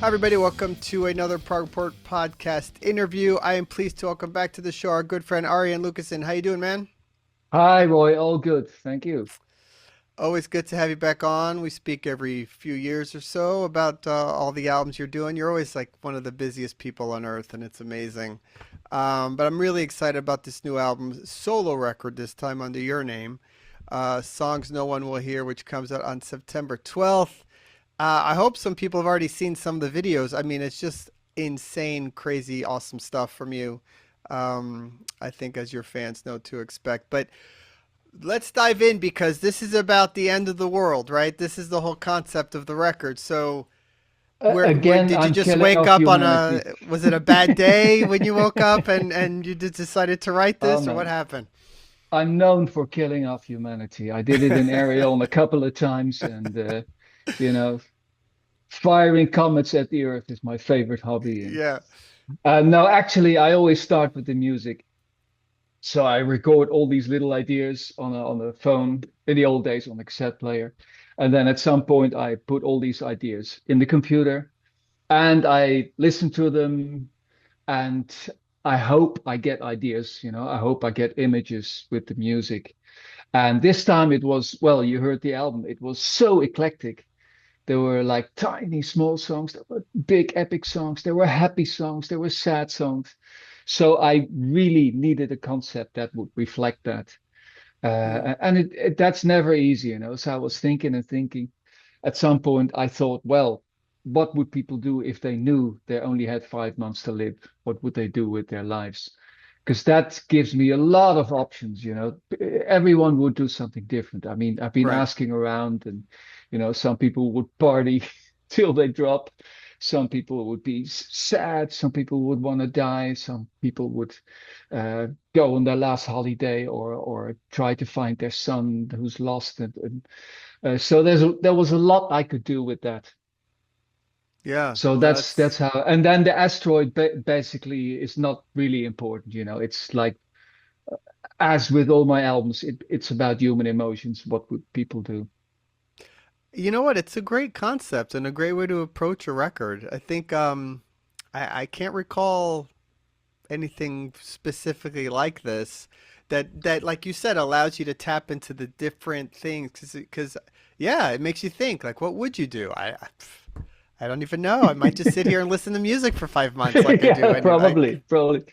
Hi, everybody. Welcome to another Prog Report podcast interview. I am pleased to welcome back to the show our good friend Arjen Lucassen. How you doing, man? Hi, Roy. All good. Thank you. Always good to have you back on. We speak every few years or so about all the albums you're doing. You're always like one of the busiest people on earth, and it's amazing. But I'm really excited about this new album, solo record this time under your name, Songs No One Will Hear, which comes out on September 12th. I hope some people have already seen some of the videos. I mean, it's just insane, crazy, awesome stuff from you. I think as your fans know to expect. But let's dive in because this is about the end of the world, right? This is the whole concept of the record. So, where Again, did you I'm just killing wake off up on humanity. a? Was it a bad day when you woke up and you just decided to write Oh this, or what no. happened? I'm known for killing off humanity. I did it in Arion a couple of times, and you know, firing comets at the Earth is my favorite hobby. And Yeah. no, actually, I always start with the music. So I record all these little ideas on a phone in the old days on a cassette player, and then at some point I put all these ideas in the computer, and I listen to them and I hope I get ideas, I hope I get images with the music. And this time it was, well, you heard the album, it was so eclectic. There were like tiny small songs, there were big epic songs, there were happy songs, there were sad songs. So I really needed a concept that would reflect that. Hmm. And that's never easy. So I was thinking and thinking. At some point, I thought, well, what would people do if they knew they only had 5 months to live? What would they do with their lives? Because that gives me a lot of options. Everyone would do something different. I mean, I've been Right. asking around, and some people would party till they drop. Some people would be sad. Some people would want to die. Some people would uh, go on their last holiday or try to find their son who's lost. So there was a lot I could do with that. Yeah. So No, that's it's how. And then the asteroid basically is not really important. It's like as with all my albums, it's about human emotions. What would people do? you know what? It's a great concept and a great way to approach a record. I think I can't recall anything specifically like this that like you said allows you to tap into the different things because yeah, it makes you think like what would you do? I don't even know. I might just sit here and listen to music for 5 months like I do Yeah, anyway. probably.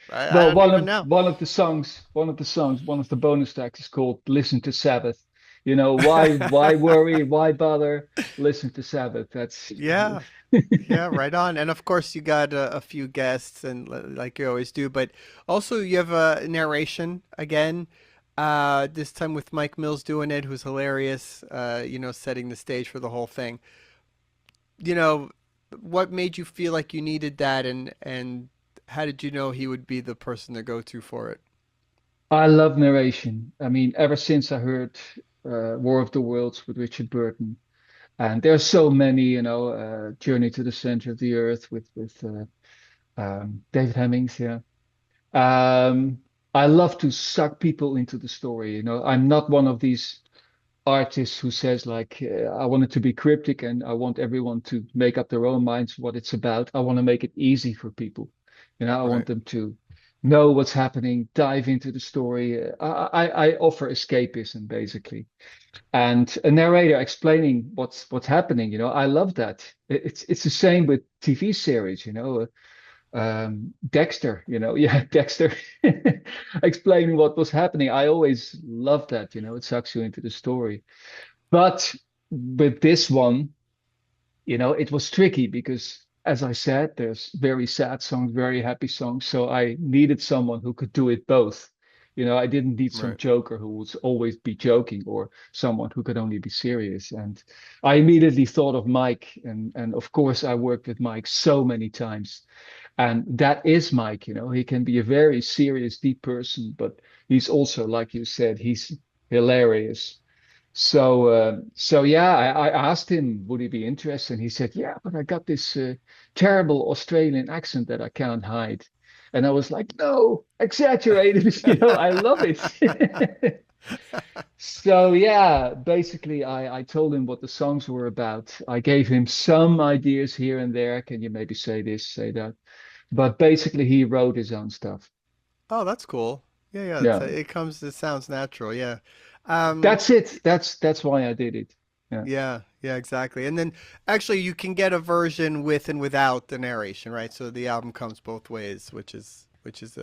I Well, don't even know. one of the bonus tracks is called "Listen to Sabbath." Why worry? Why bother? Listen to Sabbath. That's Yeah. Yeah, right on. And of course, you got a few guests, and like you always do, but also you have a narration again. This time with Mike Mills doing it, who's hilarious. Setting the stage for the whole thing. You know, what made you feel like you needed that, and how did you know he would be the person to go to for it? I love narration. I mean, ever since I heard War of the Worlds with Richard Burton, and there's so many, Journey to the Center of the Earth with David Hemmings. Yeah. Um, I love to suck people into the story. I'm not one of these artists who says like, I want it to be cryptic and I want everyone to make up their own minds what it's about. I want to make it easy for people. I want Right. them to know what's happening, dive into the story. I offer escapism basically, and a narrator explaining what's happening. I love that. It's the same with TV series. Dexter, yeah, Dexter explaining what was happening. I always love that. It sucks you into the story. But with this one, it was tricky because, as I said, there's very sad songs, very happy songs. So I needed someone who could do it both. I didn't need some Right. joker who would always be joking or someone who could only be serious. And I immediately thought of Mike. And of course, I worked with Mike so many times. And that is Mike. He can be a very serious, deep person, but he's also, like you said, he's hilarious. So yeah, I asked him, would he be interested? And he said, yeah, but I got this terrible Australian accent that I can't hide. And I was like, no, exaggerate it. I love it. So yeah, basically I told him what the songs were about. I gave him some ideas here and there. Can you maybe say this, say that? But basically he wrote his own stuff. Oh, that's cool. Yeah, yeah. Yeah. It sounds natural. Yeah. Um, That's it. That's why I did it. Yeah. yeah, yeah, exactly. And then actually you can get a version with and without the narration, right? So the album comes both ways, which is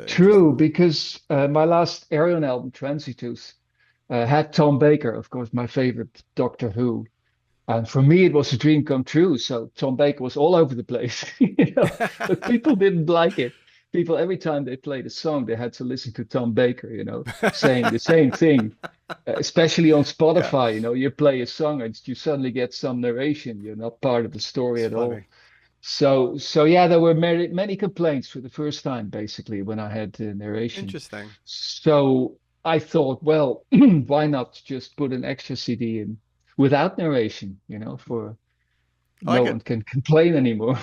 True, interesting. because my last Arion album, Transitus, had Tom Baker, of course, my favorite Doctor Who. And for me, it was a dream come true. So Tom Baker was all over the place, but people didn't like it. People, every time they played a song, they had to listen to Tom Baker, saying the same thing. Especially on Yeah, Spotify, you play a song and you suddenly get some narration. You're not part of the story it's at all. funny. So yeah, there were many complaints for the first time, basically, when I had narration. Interesting. So I thought, well, why not just put an extra CD in without narration, for I no like one it. can complain anymore.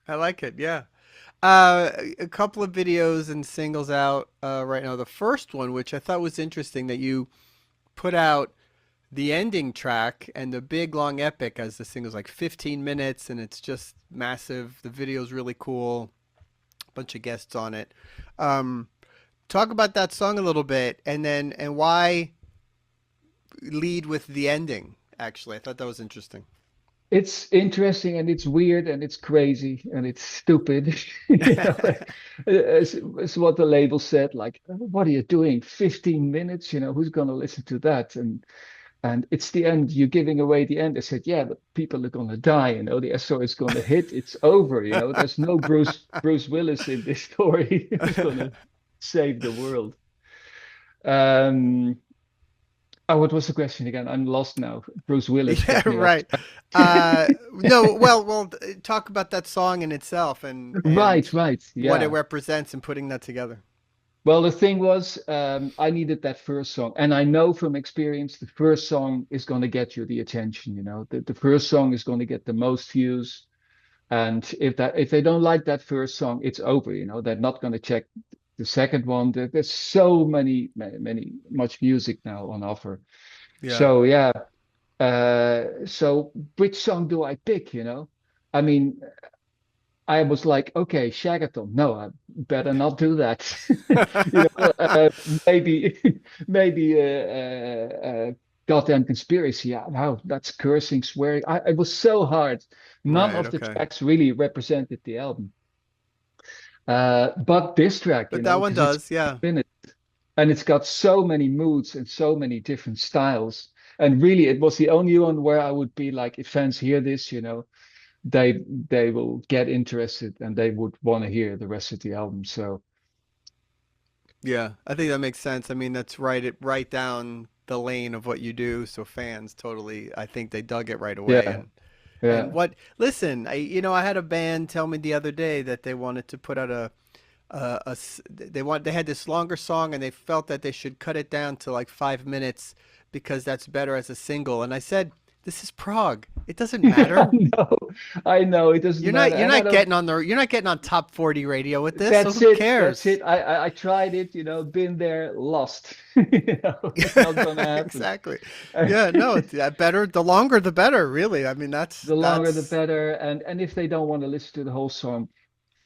I like it. Yeah. A couple of videos and singles out right now. The first one, which I thought was interesting, that you put out the ending track and the big long epic as the single's like 15 minutes and it's just massive. The video's really cool. Bunch of guests on it. Um, talk about that song a little bit and why lead with the ending, actually. I thought that was interesting. It's interesting and it's weird and it's crazy and it's stupid. It's what the label said, like, what are you doing? 15 minutes, who's gonna listen to that? And it's the end. You're giving away the end. I said, yeah, but people are gonna die. The SO is gonna hit. It's over. There's no Bruce Willis in this story who's gonna save the world. Um, oh, what was the question again? I'm lost now. Bruce Willis Yeah, got me off right. track. No, well, talk about that song in itself and Right, right. what it Yeah. represents and putting that together. Well, the thing was, I needed that first song. And I know from experience, the first song is going to get you the attention, The first song is going to get the most views. And if they don't like that first song, it's over, They're not going to check the second one. There's so much music now on offer. Yeah. So yeah. So which song do I pick, I mean, I was like, okay, Shagathon. No, I better not do that. Maybe, maybe goddamn conspiracy. Yeah, wow, that's cursing, swearing. It was so hard. None Right, of the okay. tracks really represented the album. But this track, But that one because it's does, yeah. minutes and it's got so many moods and so many different styles. And really, it was the only one where I would be like, if fans hear this, they will get interested and they would want to hear the rest of the album. So Yeah, I think that makes sense. I mean, that's right down the lane of what you do. So fans totally, I think they dug it right away. yeah, And yeah. what, listen, I had a band tell me the other day that they wanted to put out they had this longer song and they felt that they should cut it down to like 5 minutes because that's better as a single. And I said, this is Prog. It doesn't I matter. know, I know. It doesn't matter, You're and I not don't. getting on you're not getting on top 40 radio with this. So That's who it. That's cares? it. I tried it. Been there, lost. It's not gonna happen. Exactly. Yeah, no, it's better. The longer, the better, really. I mean, The longer, the that's better. And if they don't want to listen to the whole song,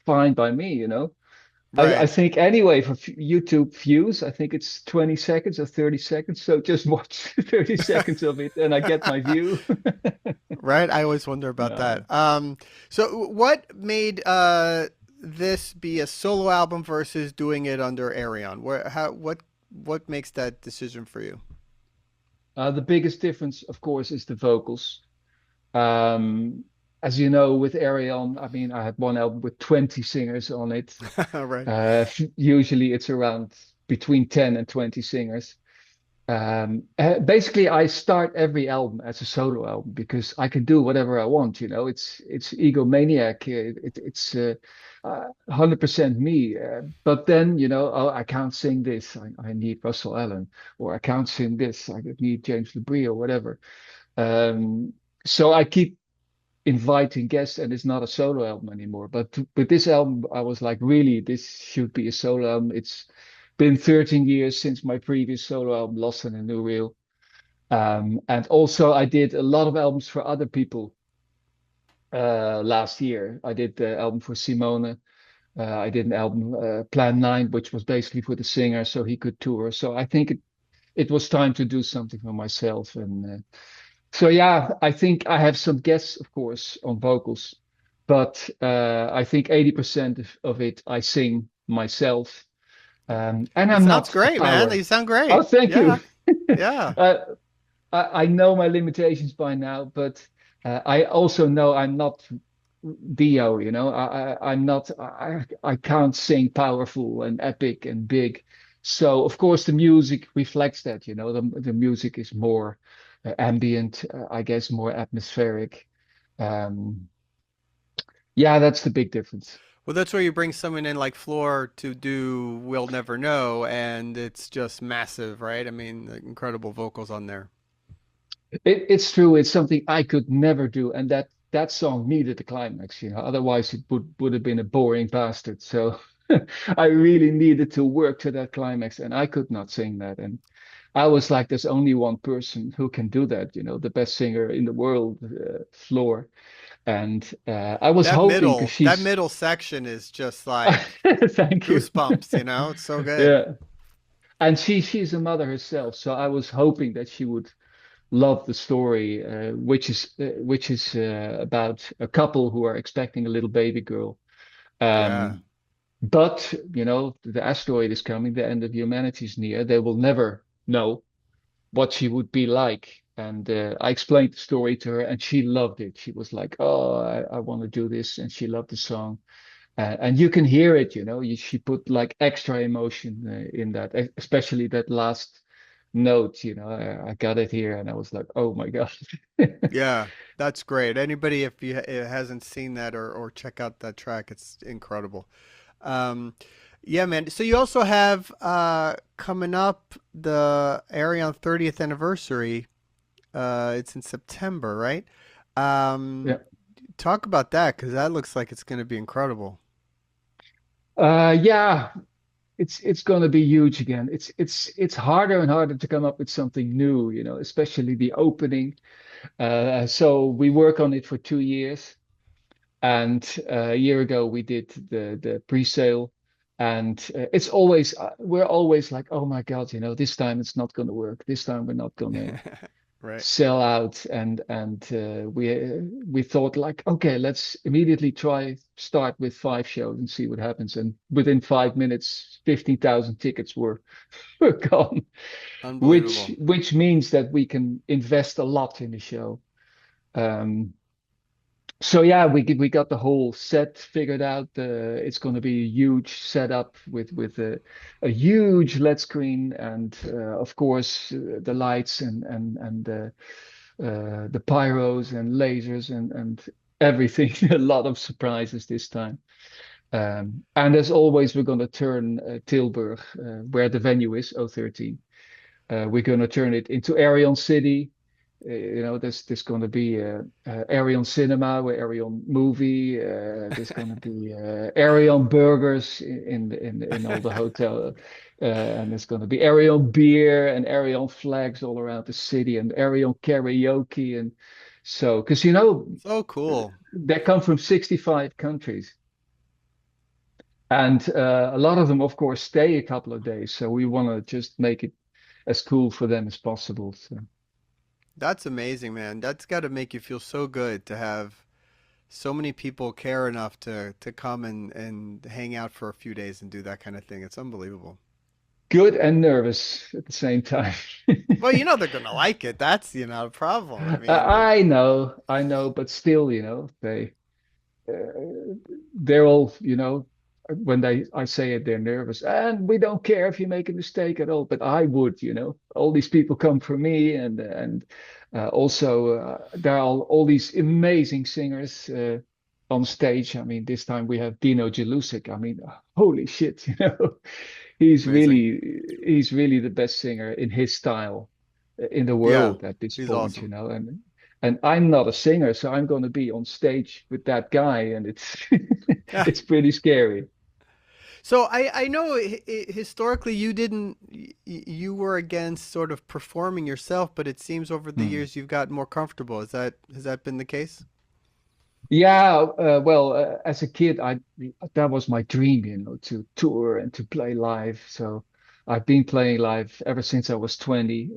fine by me. I right. think anyway for YouTube views, I think it's 20 seconds or 30 seconds. So just watch 30 seconds of it and I get my view. Right. I always wonder about No. that. So what made this be a solo album versus doing it under Arion? What makes that decision for you? The biggest difference, of course, is the vocals. Um, as you know, with Arion, I mean, I had one album with 20 singers on it. Right. Usually it's around between 10 and 20 singers. Basically, I start every album as a solo album because I can do whatever I want. It's egomaniac. It's 100% me. But then, oh, I can't sing this. I need Russell Allen, or I can't sing this. I need James LeBrie or whatever. Um, so I keep inviting guests, and it's not a solo album anymore. But with this album, I was like, really, this should be a solo album. It's been 13 years since my previous solo album, Lost in a New Reel. And also, I did a lot of albums for other people last year. I did the album for Simone. I did an album, Plan 9, which was basically for the singer so he could tour. So I think it was time to do something for myself. And so, yeah, I think I have some guests, of course, on vocals, but I think 80% of it I sing myself. And It I'm sounds not a great, man. power. You sound Oh, great. thank you. Yeah. Yeah. Uh, I know my limitations by now, but I also know I'm not Dio, you know. I'm not, I can't sing powerful and epic and big. So, of course, the music reflects that, you know. The music is more ambient, I guess, more atmospheric. Um, yeah, that's the big difference. Well, that's where you bring someone in like Floor to do We'll Never Know, and it's just massive, right? I mean, incredible vocals on there. It's true. It's something I could never do, and that song needed a climax, you know. Otherwise, it would have been a boring bastard. So I really needed to work to that climax, and I could not sing that. And I was like, there's only one person who can do that, you know, the best singer in the world, Floor. And I was hoping because That she's, middle section is just like thank you. goosebumps, you know? It's so good. Yeah, and she's a mother herself, so I was hoping that she would love the story, which is about a couple who are expecting a little baby girl. Yeah. Um, but you know, the asteroid is coming, the end of humanity is near. They will never know what she would be like. And I explained the story to her, and she loved it. She was like, "Oh, I want to do this," and she loved the song. And you can hear it, you know. She put like extra emotion in that, especially that last note. You know, I got it here, and I was like, "Oh my God!" Yeah. That's great. Anybody, if you hasn't seen that or check out that track, it's incredible. Um, yeah, man. So you also have coming up the Arion 30th anniversary. It's in September, right? Um, Yeah. talk about that because that looks like it's going to be incredible. Yeah, it's going to be huge again. It's harder and harder to come up with something new, you know, especially the opening. So we work on it for 2 years, and a year ago we did the pre-sale, and it's always we're always like, oh my God, you know, this time it's not going to work. This time we're not going to Right. sell out, and we thought like, okay, let's immediately try start with 5 shows and see what happens. And within 5 minutes, 15,000 tickets were gone, which Unbelievable. which means that we can invest a lot in the show. Um, so yeah, we got the whole set figured out. It's going to be a huge setup with a huge LED screen and of course the lights and the pyros and lasers and everything. A lot of surprises this time. And as always, we're going to turn Tilburg, where the venue is, O13. We're going to turn it into Arion City. You know, there's going to be Arion Cinema, where Arion movie. There's going to be Arion burgers in all the hotel, and there's going to be Arion beer and Arion flags all around the city, and Arion karaoke, and so because you know So cool. they come from 65 countries, and a lot of them, of course, stay a couple of days. So we want to just make it as cool for them as possible. So. That's amazing, man. That's got to make you feel so good to have so many people care enough to come and hang out for a few days and do that kind of thing. It's unbelievable. Good and nervous at the same time. Well, you know they're gonna like it. That's, a problem. I mean, I know, but still, you know, they're all, you know, when I say it, they're nervous, and we don't care if you make a mistake at all. But I would, you know, all these people come for me, and also there are all these amazing singers on stage. I mean, this time we have Dino Jelusic. I mean, holy shit, you know, he's amazing. really he's really the best singer in his style in the Yeah, world at this he's point, you awesome. know, and I'm not a singer, so I'm going to be on stage with that guy, and it's it's pretty scary. So I know historically you didn't you were against sort of performing yourself, but it seems over the Hmm. years you've gotten more comfortable. Is that has that been the case? Yeah, well, as a kid, I that was my dream, to tour and to play live. So I've been playing live ever since I was 20,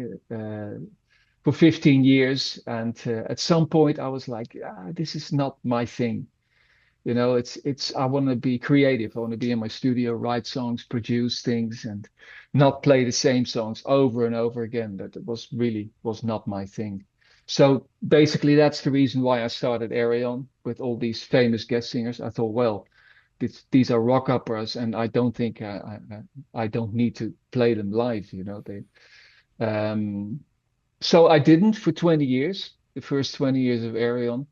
for 15 years. And at some point, I was like, this is not my thing. I want to be creative. I want to be in my studio, write songs, produce things, and not play the same songs over and over again. That was not my thing. So basically, that's the reason why I started Arion with all these famous guest singers. I thought, well, these are rock operas, and I don't think I don't need to play them live. Um, so I didn't for 20 years, the first 20 years of Arion.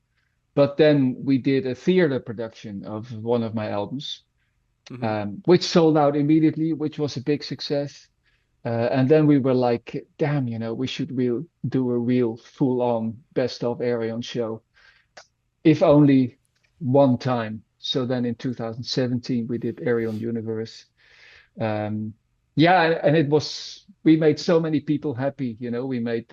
But then we did a theater production of one of my albums, Hmm. which sold out immediately, which was a big success. And then we were like, damn, we should do a real full-on best of Arion show, if only one time. So then in 2017, we did Arion Universe. Um, yeah, and we made so many people happy. We made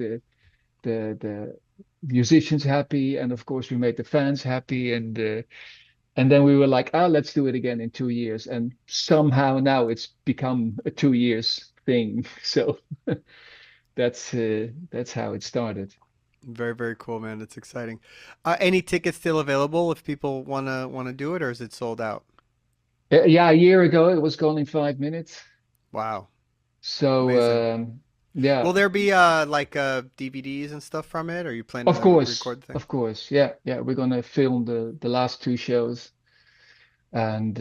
the musicians happy, and of course we made the fans happy, and then we were like, let's do it again in 2 years, and somehow now it's become a 2 years thing. So that's how it started. Very, very cool, man. It's exciting. Any tickets still available if people wanna do it, or is it sold out? Yeah, a year ago it was gone in 5 minutes. Wow, So amazing. yeah, Will there be like DVDs and stuff from it? Or are you planning to record the thing? of course, yeah, yeah. We're gonna film the last two shows, and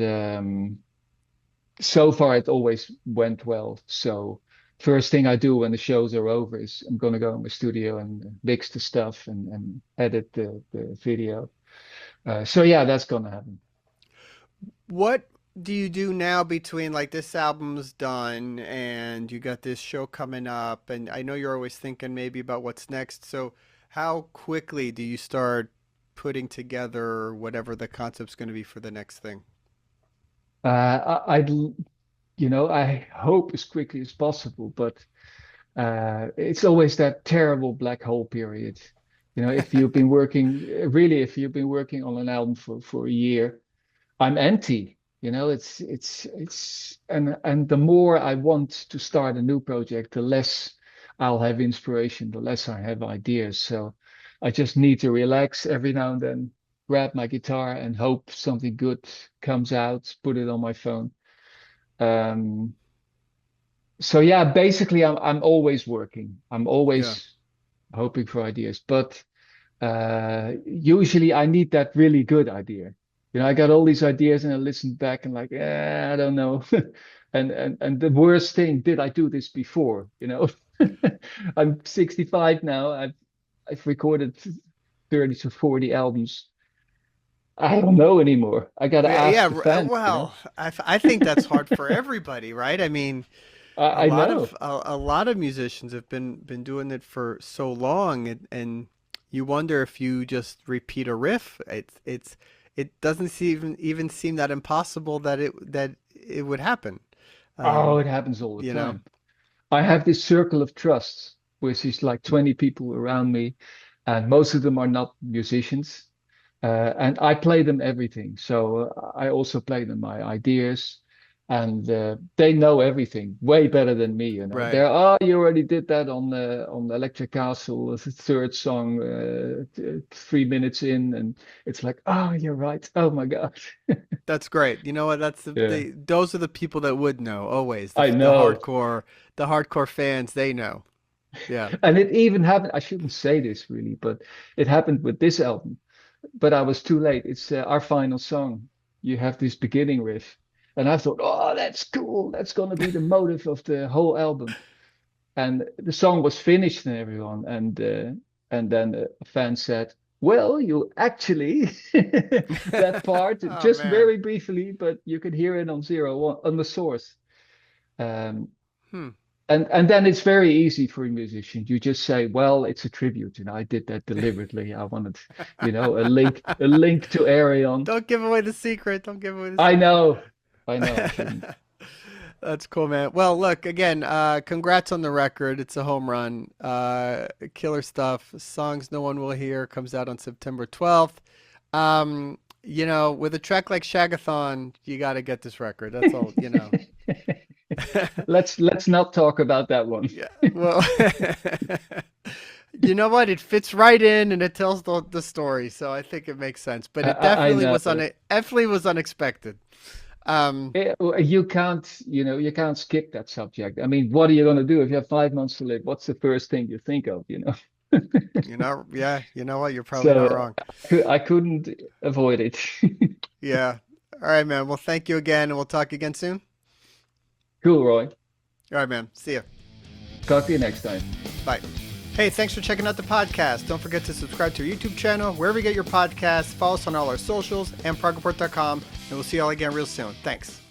so far it always went well. So first thing I do when the shows are over is I'm gonna go in my studio and mix the stuff and edit the video. So yeah, that's gonna happen. What do you do now between like this album's done and you got this show coming up? And I know you're always thinking maybe about what's next. So how quickly do you start putting together whatever the concept's going to be for the next thing? I'd I hope as quickly as possible, but it's always that terrible black hole period. If you've been working on an album for a year, I'm empty. And the more I want to start a new project, the less I'll have inspiration, the less I have ideas. So I just need to relax every now and then, grab my guitar and hope something good comes out, put it on my phone. Um, so yeah, basically I'm always working. I'm Yeah. always hoping for ideas, but usually I need that really good idea. I got all these ideas and I listen back and like, I don't know. And the worst thing, did I do this before? I'm 65 now. I've recorded 30 to 40 albums. I don't know anymore. I gotta Yeah, yeah. ask the fans. Well, I think that's hard for everybody, right? I mean, I know. a lot of musicians have been doing it for so long, and you wonder if you just repeat a riff. It doesn't even seem that impossible that it would happen. Oh, Um, it happens all the you know, time. I have this circle of trust, which is like 20 people around me, and most of them are not musicians. And I play them everything. So I also play them my ideas, and they know everything way better than me. right? They're, you already did that on Electric Castle, the third song, 3 minutes in, and it's like, oh, you're right. Oh my God. That's great. You know what? Yeah, those are the people that would know always. I know. The hardcore fans, they know. Yeah. And it even happened. I shouldn't say this really, but it happened with this album. But I was too late. It's our final song. You have this beginning riff, and I thought, oh, that's cool. That's gonna be the motive of the whole album. And the song was finished and everyone, and then a fan said, "Well, you actually that part Oh just man. very briefly, but you can hear it on zero one on the source." Um, Hmm. and then it's very easy for a musician. You just say, "Well, it's a tribute, I did that deliberately. I wanted, a link to Arion." Don't give away the secret. Don't give away the I secret. know, I know I shouldn't. That's cool, man. Well, look, again, congrats on the record. It's a home run. Killer stuff. Songs No One Will Hear comes out on September 12th. With a track like Shagathon, you got to get this record. That's all. Let's not talk about that one. Yeah. Well, you know what? It fits right in and it tells the story. So I think it makes sense. But it I definitely know. was unexpected. You can't, you can't skip that subject. I mean, what are you going to do if you have 5 months to live? What's the first thing you think of, Yeah, you know what? You're probably not So wrong. I couldn't avoid it. Yeah. All right, man. Well, thank you again, and we'll talk again soon. Cool, Roy. All right, man. See ya. Talk to you next time. Bye. Hey, thanks for checking out the podcast. Don't forget to subscribe to our YouTube channel, wherever you get your podcasts. Follow us on all our socials and progreport.com, and we'll see you all again real soon. Thanks.